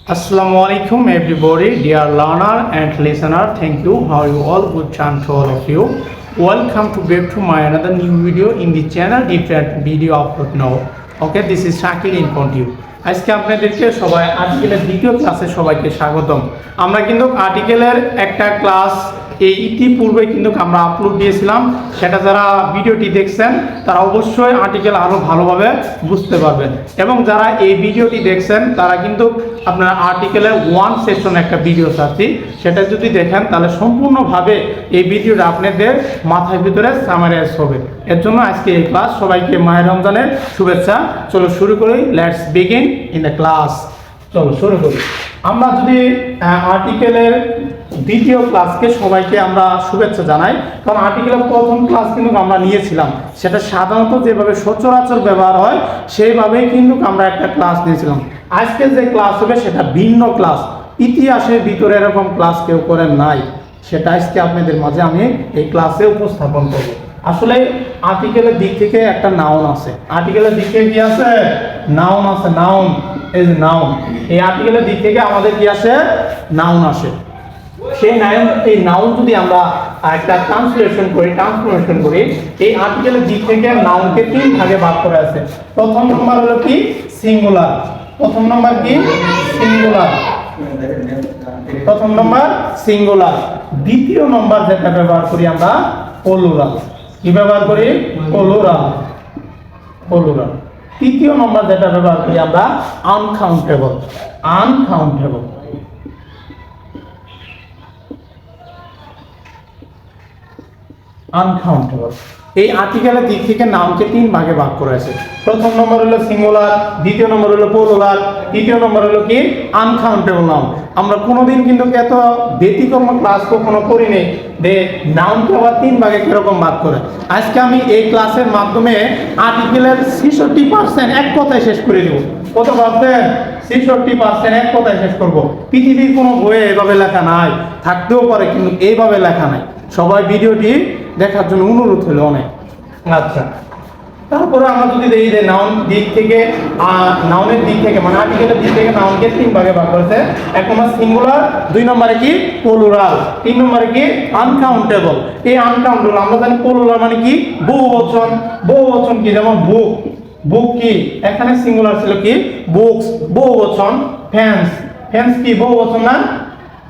Assalamualaikum everybody, dear learner and listener. Thank you. How are you all? Good time to all of you. Welcome to back to my another new video in the channel. Different video upload now. Okay, this is Shakir in front of you. আজকে আপনাদেরকে সবাই আর্টিকেলের দ্বিতীয় ক্লাসে সবাইকে স্বাগতম। আমরা কিন্তু আর্টিকেলের একটা ক্লাস এই ইতিপূর্বে কিন্তু আমরা আপলোড দিয়েছিলাম, সেটা যারা ভিডিওটি দেখছেন তারা অবশ্যই আর্টিকেল আরও ভালোভাবে বুঝতে পারবেন, এবং যারা এই ভিডিওটি দেখছেন তারা কিন্তু আপনারা আর্টিকেলের ওয়ান সেশন একটা ভিডিও ছাড়ছি, সেটা যদি দেখেন তাহলে সম্পূর্ণভাবে এই ভিডিওটা আপনাদের মাথার ভিতরে সামারাইজ হবে। এর জন্য আজকে এই ক্লাস। সবাইকে মাহে রমজানের শুভেচ্ছা। চলো শুরু করি, let's begin in the class. চলো শুরু করি। আমরা যদি আর্টিকেলের দ্বিতীয় ক্লাসকে সবাইকে আমরা শুভেচ্ছা জানাই, কারণ আর্টিকেলের প্রথম ক্লাস কিন্তু আমরা নিয়েছিলাম, সেটা সাধারণত যেভাবে সচরাচর ব্যবহার হয় সেইভাবেই কিন্তু আমরা একটা ক্লাস নিয়েছিলাম। আজকে যে ক্লাস হবে সেটা ভিন্ন ক্লাস, ইতিহাসের ভিতরে এরকম ক্লাস কেউ করেন নাই, সেটা আজকে আপনাদের মাঝে আমি এই ক্লাসে উপস্থাপন করব। আসলে আর্টিকেলের দিক থেকে একটা নাউন আছে, আর্টিকেলের দিক থেকে কি আছে? নাউন আছে। Noun is noun. এই আর্টিকেলের দিক থেকে আমাদের কি আসে? নাউন আসে। সেই নাউন যদি আমরা একটা ট্রান্সফরমেশন করি, এই আর্টিকেলের দিক থেকে নাউনকে তিন ভাগে ভাগ করে আছে। প্রথম নম্বর হলো কি? সিঙ্গুলার। প্রথম নম্বর কি? সিঙ্গুলার। প্রথম নম্বর সিঙ্গুলার। দ্বিতীয় নম্বর যেটা ব্যবহার করি আমরা প্লুরাল। কি ব্যবহার করি? প্লুরাল। প্লুরাল। তৃতীয় নম্বর যেটা ব্যবহার করি আমরা আনকাউন্টেবল। আনকাউন্টেবল। আনকাউন্টেবল। এই আর্টিকেলের দিক থেকে নাউনকে তিন ভাগে ভাগ করা আছে। প্রথম নম্বর হলো সিঙ্গুলার, দ্বিতীয় নম্বর হলো প্লুরাল, তৃতীয় নম্বর হলো কি? Uncountable noun. আমরা কোনোদিন কিন্তু এত ব্যতিক্রম ক্লাস কখনো করিনি যে নাউনকে আবার তিন ভাগে কিরকম ভাগ করে। আজকে আমি এই ক্লাসের মাধ্যমে আর্টিকেলের 66% এক কথায় শেষ করে দেব। কত পার্সেন্ট? 66% এক কথায় শেষ করব। পৃথিবীর কোনো বইয়ে এভাবে লেখা নাই, থাকতেও পারে কিন্তু এইভাবে লেখা নাই। সবাই ভিডিওটি দেখার জন্য অনুরোধ হলো অনেক। আচ্ছা, তারপরে আমরা যদি দেখি যে নাউনের দিক থেকে মানে আর্টিকেলের দিক থেকে নাউনকে তিন ভাগে ভাগ করেছে। এক নম্বর সিঙ্গুলার, দুই নম্বরে কি? প্লুরাল, তিন নম্বরে কি? আনকাউন্টেবল। এই আনকাউন্টেবল আমরা জানি প্লুরাল মানে কি? বহুবচন। বহুবচন কি? যেমন বুক। বুক কি? এখানে সিঙ্গুলার ছিল কি? বুকস, বহুবচন। ফ্যান্স। ফ্যান্স কি? বহুবচন না?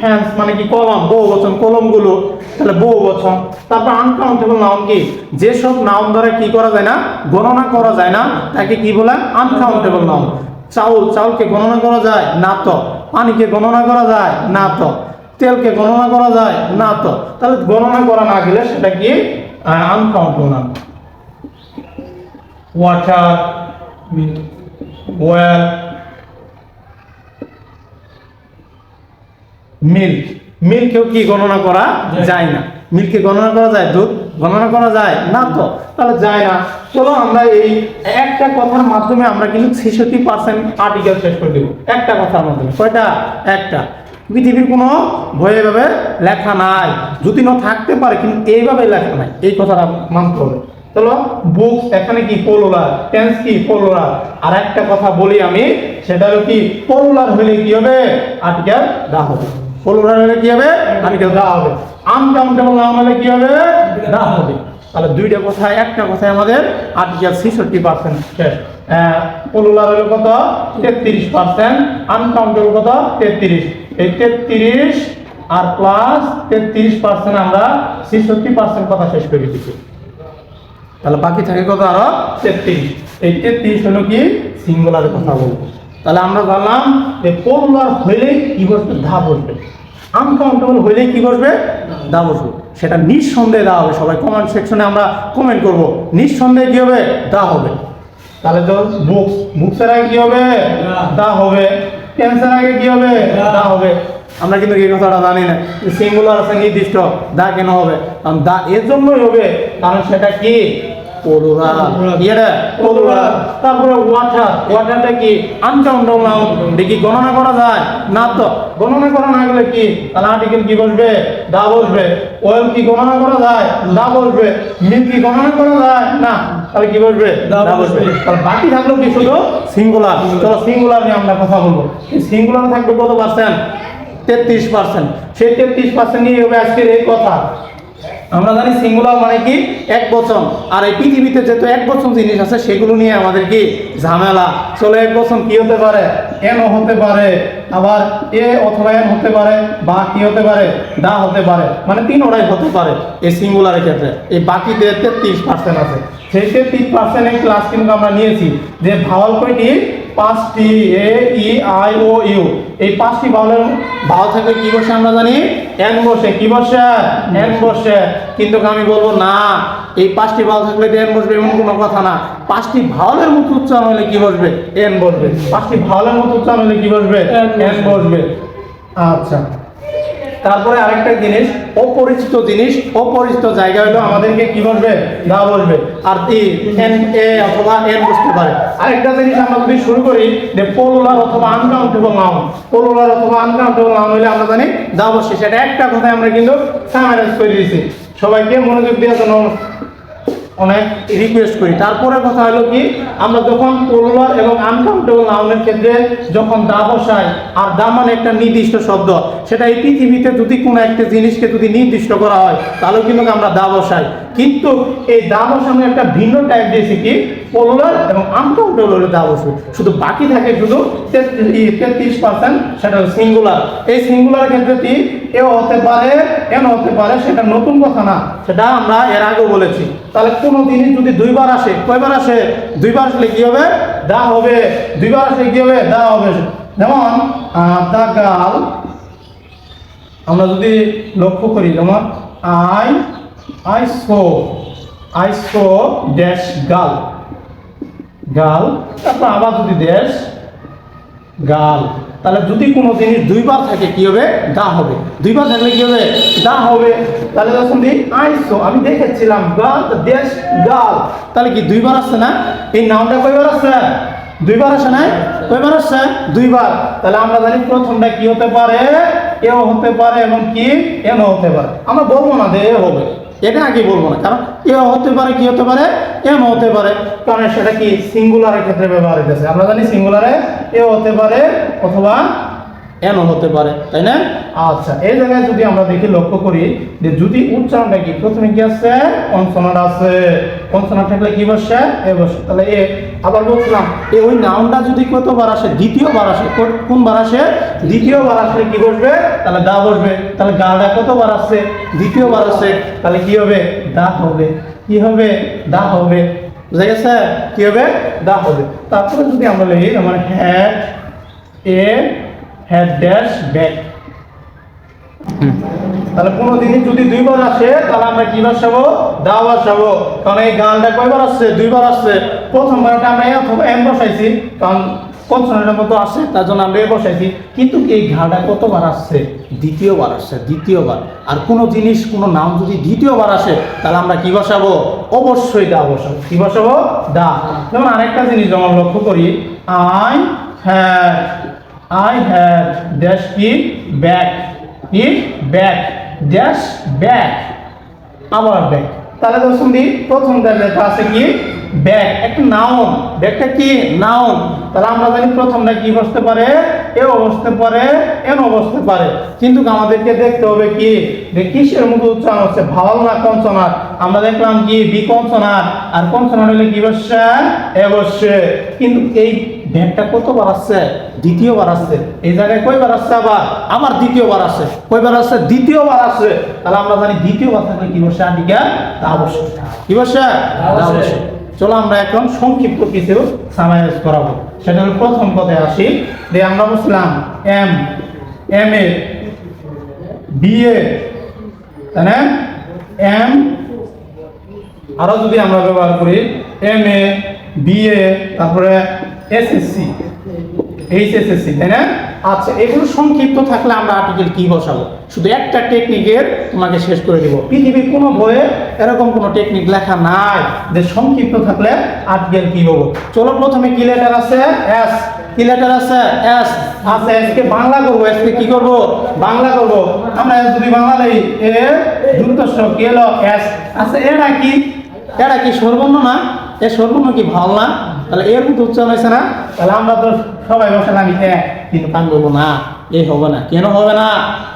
ফ্যান্স মানে কি? কলম, বহুবচন, কলমগুলো, তাহলে বহুবচন। তারপর আনকাউন্টেবল নাউন কি? যেসব নাউন দ্বারা কি করা যায় না? গণনা করা যায় না, তাকে কি বলে? Uncountable noun. চাউল, চাউলকে গণনা করা যায় না তো। পানিকে গণনা করা যায় না তো। তেলকে গণনা করা যায় না তো। তাহলে গণনা করা না গেলে সেটা কি? Uncountable noun. Water, oil, milk. মিল্ককেও কি গণনা করা যায় না? মিল্ককে গণনা করা যায়? দুধ গণনা করা যায় না তো, তাহলে যায় না। চলো আমরা এই একটা কথার মাধ্যমে আমরা কিন্তু 66% আর্টিকেল শেষ করে দেব। একটা কথার মাধ্যমে। কয়টা? একটা। পৃথিবীর কোনো বইয়ে এভাবে লেখা নাই, যদি না থাকতে পারে কিন্তু এইভাবে লেখা নাই, এই কথাটা মানতে হবে। চলো, বুকস এখানে কি? প্লুরাল। টেন্স কি? প্লুরাল। আর একটা কথা বলি আমি, সেটা হলো কি? প্লুরাল হলে কি হবে? আর্টিকেল দা হবে। প্লুরাল হলে কি হবে? আর্টিকেল দা হবে। আনকাউন্টেবল নাউন হলে কি হবে? দা হবে। তাহলে দুইটা কথায় একটা কথায় আমাদের আর্টিকেল 66% শেষ। প্লুরাল হলো কত? 33%। আনকাউন্টেবল কত? 33। এই 33 আর প্লাস 33% আমরা 66% কথা শেষ করে দিচ্ছি। তাহলে বাকি থাকে কত? আরো 33। এই 33 হলো কি? সিঙ্গুলারের কথা বলবো। তাহলে আমরা জানলাম যে প্লুরাল হইলে কি বসবে? দা বসবে। আনকাউন্টেবল হইলে কি বসবে? দা বসবে। সেটা নিঃসন্দেহে দা হবে। সবাই কমেন্ট সেকশনে আমরা কমেন্ট করব, নিঃসন্দেহে কি হবে? দা হবে। তাহলে তো বুকস, বুকসের আগে কি হবে? দা হবে। টেন্সের আগে কি হবে? দা হবে। আমরা কিন্তু এই কথাটা জানি না, সিঙ্গুলার আছে নির্দিষ্ট, দা কেন হবে? কারণ দা এর জন্যই হবে কারণ সেটা কি? প্লুরাল এটা প্লুরাল। তারপরে ওয়াটারটা কি আনকাউন্টেবল নাউন, দেখি গণনা করা যায় না, তো গণনা করা না গেলে কি তাহলে আর্টিকেল কি বসবে, দা বসবে। ওয়েল কি গণনা করা যায়, দা বসবে। মিল কি গণনা করা যায় না, তাহলে কি বসবে, দা বসবে। তাহলে বাকি থাকলো কি শুধু সিঙ্গুলার। চলো সিঙ্গুলার নিয়ে আমরা কথা বলবো। সিঙ্গুলার থাকবে কত পার্সেন্ট, 33%। সেই 33% নিয়ে হবে আজকের এই কথা। আমরা জানি সিঙ্গুলার মানে কি এক বচন, আর এই পৃথিবীতে যত এক বচন জিনিস আছে সেগুলো নিয়ে আমাদের কি ঝামেলা। চলো এক বচন কি হতে পারে, এন হতে পারে, আবার এ অথবা এন হতে পারে, বা কি হতে পারে, দা হতে পারে, মানে তিন ওটাই হতে পারে এই সিঙ্গুলারের ক্ষেত্রে। এই বাকিতে 33% আছে। সেই 33% এই ক্লাস কিন্তু আমরা নিয়েছি যে ভাওয়াল কয়টি, 5টি, এ ই আই ও ইউ। এই 5টি ভাওয়ালের ভাওয়াল থাকলে কি বসে আমরা জানি, এন বসে। কি বসে, এন বসে। কিন্তু আমি বলবো না এই 5টি ভাওয়াল থাকলে এন বসবে এমন কোনো কথা না। 5টি ভাওয়ালের মতো উচ্চারণ হলে কি বসবে, এন বসবে। 5টি ভাওয়ালের মতো উচ্চারণ হলে কি বসবে, এন বসবে। আচ্ছা, তারপরে আরেকটা জিনিস, অপরিচিত জিনিস, অপরিচিত জায়গা হলো আমাদেরকে কি বলবে, দা বলবে। আর এন এ অথবা এন বসতে পারে। আরেকটা জিনিস আমরা যদি শুরু করি যে প্লুরাল অথবা আনকাউন্টেবল নাউন, প্লুরাল অথবা আনকাউন্টেবল নাউন হলে আমরা জানি দা বসে। সেটা একটা কথায় আমরা কিন্তু সামারাইজ করে দিয়েছি। সবাইকে মনোযোগ দেওয়ার জন্য অনেক রিকোয়েস্ট করি। তারপরে কথা হলো কি, আমরা যখন প্লুরাল এবং আনকাউন্টেবল নাউনের ক্ষেত্রে যখন দা বসাই, আর দা মানে একটা নির্দিষ্ট শব্দ, সেটা এই পৃথিবীতে যদি কোনো একটা জিনিসকে যদি নির্দিষ্ট করা হয় তাহলে কিন্তু আমরা দা বসাই। কিন্তু এই দা বসানোর একটা ভিন্ন টাইপ দিয়েছি কি, প্লুরাল এবং আনকাউন্টেবল হলে দা বসবে। শুধু বাকি থাকে শুধু 33%, সেটা হলো সিঙ্গুলার। এই সিঙ্গুলার ক্ষেত্রে কি এ হতে পারে, এন হতে পারে, সেটা নতুন কথা না, সেটা আমরা এর আগেও বলেছি। তাহলে কোনো জিনিস যদি দুইবার আসে, কয়বার আসে, দুইবার আসলে কি হবে, দা হবে। দুইবার আসলে কি হবে, দা হবে। যেমন দা গার্ল, আমরা যদি লক্ষ্য করি, যেমন I so dash girl, girl. তারপর আবার যদি ড্যাশ গার্ল, তাহলে যদি কোনো জিনিস দুইবার থাকে কি হবে, দা হবে। দুইবার থাকলে কি হবে, দা হবে। তাহলে যখন দিই আই সো, আমি দেখেছিলাম গার্ল ড্যাশ গার্ল, তাহলে কি দুইবার আসছে না? এই নাউনটা কয়বার আসছে, দুইবার আসে না? কয়বার আসছে, দুইবার। তাহলে আমরা জানি প্রথমটা কি হতে পারে, এও হতে পারে এবং কি এনও হতে পারে। আমরা বলবো না যে এ হবে, এটা আগে বলবো না, কারণ এ হতে পারে, কি হতে পারে, এম হতে পারে, কারণ সেটা কি সিঙ্গুলারের ক্ষেত্রে ব্যবহার হইতেছে। আমরা জানি সিঙ্গুলারে এ হতে পারে অথবা এনও হতে পারে, তাই না? আচ্ছা, এই জায়গায় যদি আমরা দেখি, লক্ষ্য করি যে যদি উচ্চারণটা কি, প্রথমে কি আছে, কনসোনান্ট আছে। কনসোনান্ট থাকলে কি বসে, এ বসে। তাহলে এ, আবার বলছিলাম এই ওই নাউনটা যদি কতবার আসে, দ্বিতীয়বার আসে, কোনবার আসে, দ্বিতীয়বার আসলে কি বসবে, তাহলে দা বসবে। তাহলে গাটা কতবার আসছে, দ্বিতীয়বার আসে, তাহলে কি হবে, দা হবে। কি হবে, দা হবে। বুঝা গেছে, কি হবে, দা হবে। তারপরে যদি আমরা লিখি, যেমন had a had dash back, তাহলে কোনো জিনিস যদি দুইবার আসে তাহলে আমরা কি বসাবো, দা বসাবো। কারণ এই গালটা কয়বার আসছে, দুইবার আসছে। প্রথমবারটা আমরা এ অথবা এম বসাইছি, কারণ কনসোনেন্টের মতো আসে, তার জন্য আমরা এ বসাইছি। কিন্তু এই ঘাটা কতবার আসছে, দ্বিতীয়বার আসছে, দ্বিতীয়বার। আর কোনো জিনিস, কোনো নাম যদি দ্বিতীয়বার আসে তাহলে আমরা কি বসাবো, অবশ্যই দা বসাবো। কি বসাবো, দা। যেমন আরেকটা জিনিস যেমন লক্ষ্য করি, I had dash কি, back, কি, back, dash back, আবার back। তাহলে যখন দিই প্রথমটা লেখা আছে কি, ব্যাক, একটা নাউন। ব্যাকটা কি, নাউন। তাহলে আমরা জানি প্রথমটা কি বসতে পারে, এও বসতে পারে, এনও বসতে পারে। কিন্তু আমাদেরকে দেখতে হবে কি, যে কিসের মতো উচ্চারণ হচ্ছে, ভাওয়াল না কনসোনান্ট। আমরা দেখলাম কি বি কনসোনান্ট, আর কনসোনান্ট হলে কি বসছে, এ বসছে। কিন্তু এই ব্যাকটা কতবার আসছে, দ্বিতীয়বার আসছে। এই জায়গায় কয়বার আসছে, আবার দ্বিতীয়বার আসছে। কয়বার আসছে, দ্বিতীয়বার আসছে। তাহলে আমরা জানি দ্বিতীয়বার থাকলে কি বসে, আদিকা দা বসে। কি বসে, দা বসে। চলো আমরা এখন সংক্ষিপ্ত কিছু সামারাইজ করাবো। সেটা হলো প্রথম কথায় আসি, যে আমরা বলছিলাম M, M A, B A, তাই না, এম, আরো যদি আমরা ব্যবহার করি এম এ, বি এ, তারপরে এসএসসি, এইচএসএসসি, তাই না, আচ্ছা, এগুলো সংক্ষিপ্ত থাকলে আমরা আর্টিকেল কি বসাবো? শুধু একটা টেকনিকের তোমাকে শেষ করে দিব। পৃথিবীর কোনো বইয়ে এরকম কোনো টেকনিক লেখা নাই যে সংক্ষিপ্ত থাকলে আর্টিকেল কি বলবো। চলো প্রথমে কি লেটার আছে? এস। কি লেটার আছে? এস। আচ্ছা, এসকে বাংলা করবো। এসকে কি করবো? বাংলা করবো। আমরা এস যদি বাংলা নেই, এ যুক্তস্বর কি হলো? এস। আচ্ছা, এটা কি? এটা কি সর্বর্ণ না? এ সর্বর্ণ কি ভাল না? তাহলে এর মতো উচ্চারণ হয়েছে না? তাহলে আমরা তো সবাই বসালাম এ, কিন্তু কান বলবো না, এ হবে না। কেন হবে না?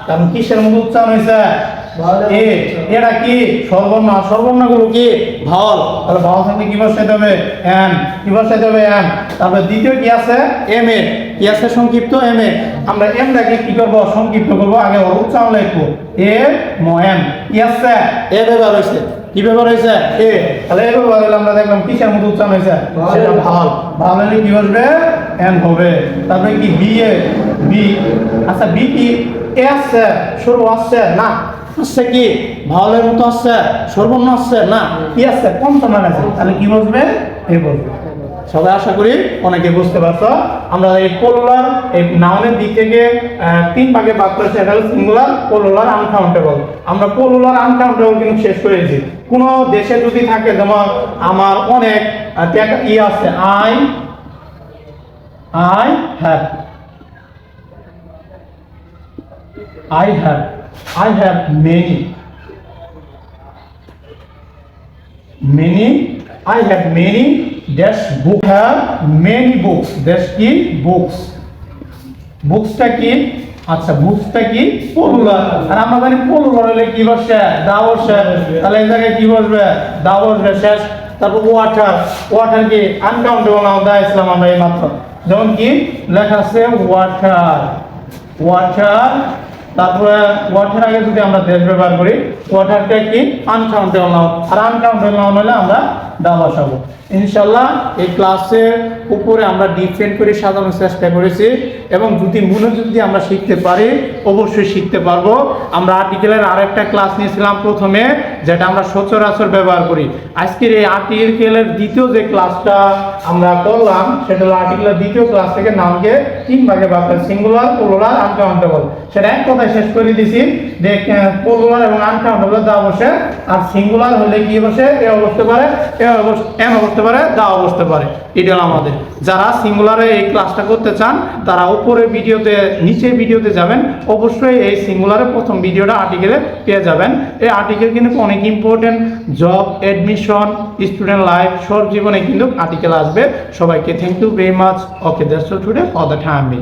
কারণ কিসের মতো উচ্চারণ হয়েছে? এ। এটা কি সর্বর্ণ? সর্বর্ণগুলো কি ভাওয়াল। তাহলে ভাওয়াল থাকলে কি বসাইতে হবে? এম। কি বসাইতে হবে? এম। তারপরে দ্বিতীয় কি আছে? M A. কি আছে? সংক্ষিপ্ত এম এ। আমরা এমটাকে কি করব? সংক্ষিপ্ত করব। আগে ওর উচ্চারণ লিখবো এ ম এম। কি আছে? এ ব্যবহার হয়েছে। কি ব্যবহার হয়েছে? এ। তাহলে এ ব্যবহার হলে আমরা দেখলাম কিসের মতো উচ্চারণ হয়েছে? সেটা ভাওয়াল। ভাওয়াল হলে কি বসবে? এন হবে। তারপরে কি বি এ। বি। আচ্ছা, বি কি? এ আছে, সরু আছে না? আসছে কি? ভাওয়ালের মতো আসছে? সর্বর্ণ আসছে না? কি আছে? কনসোনান্ট আছে। তাহলে কি বসবে? এ বসবে। সবাই আশা করি অনেকে বুঝতে পারছো। আমরা এই পলুলার, এই নাউনের দিক থেকে 3 ভাগে ভাগ করেছি। এটা হলো সিঙ্গুলার, পলুলার, আনকাউন্টেবল। আমরা পলুলার, আনকাউন্টেবল কিন্তু শেষ করেছি। কোন দেশে যদি থাকে, যেমন আমার অনেক ই আছে, I have, I have many, I have many dash book, have many books, dash কি? books, বুকসটা কি? আচ্ছা, বুকসটা কি? পলুলার। আর আমরা জানি পলুলার হলে কি বসে? দা বসে। তাহলে এই জায়গায় কি বসবে? দা বসবে। শেষ। তারপর ওয়াটার। ওয়াটার কি? আনকাউন্টেবল নাউন দা ইসলাম আমরা এই মাত্র। যেমন কি লেখা আছে? ওয়াটার। ওয়াটার। তারপরে ওয়াটার আগে যদি আমরা দেশ ব্যবহার করি, ওয়াটারটা কি? Uncountable noun. আর আনকাউন্টেবল নাউন হলে আমরা দা বসাবো। ইনশাআল্লাহ এই ক্লাসের উপরে আমরা ডিফেন্ড করে সাজানোর চেষ্টা করেছি, এবং যদি মনোযোগ দিয়ে আমরা শিখতে পারি অবশ্যই শিখতে পারবো। আমরা আর্টিকেলের আরেকটা ক্লাস নিয়েছিলাম প্রথমে, যেটা আমরা সচরাচর ব্যবহার করি। আজকের এই আর্টিকেলের দ্বিতীয় যে ক্লাসটা আমরা করলাম, সেটা হলো আর্টিকেলের দ্বিতীয় ক্লাস থেকে নাউনকে 3 ভাগে ভাগ করে, সিঙ্গুলার, প্লুরাল, আনকাউন্টেবল। সেটা এক কথায় শেষ করে দিছি যে প্লুরাল এবং আনকাউন্টেবল দা বসে, আর সিঙ্গুলার হলে কি বসে? এ বসতে পারে, এম বসতে পারে, দাও বসতে পারে। এটা আমাদের যারা সিঙ্গুলারে এই ক্লাসটা করতে চান, তারা উপরের ভিডিওতে, নিচের ভিডিওতে যাবেন, অবশ্যই এই সিঙ্গুলারের প্রথম ভিডিওটা আর্টিকেলে পেয়ে যাবেন। এই আর্টিকেল কিন্তু অনেক important, job, admission, student life, সব জীবনে কিন্তু আর্টিকেল আসবে। সবাইকে thank you very much. Okay, that's all today for the time being.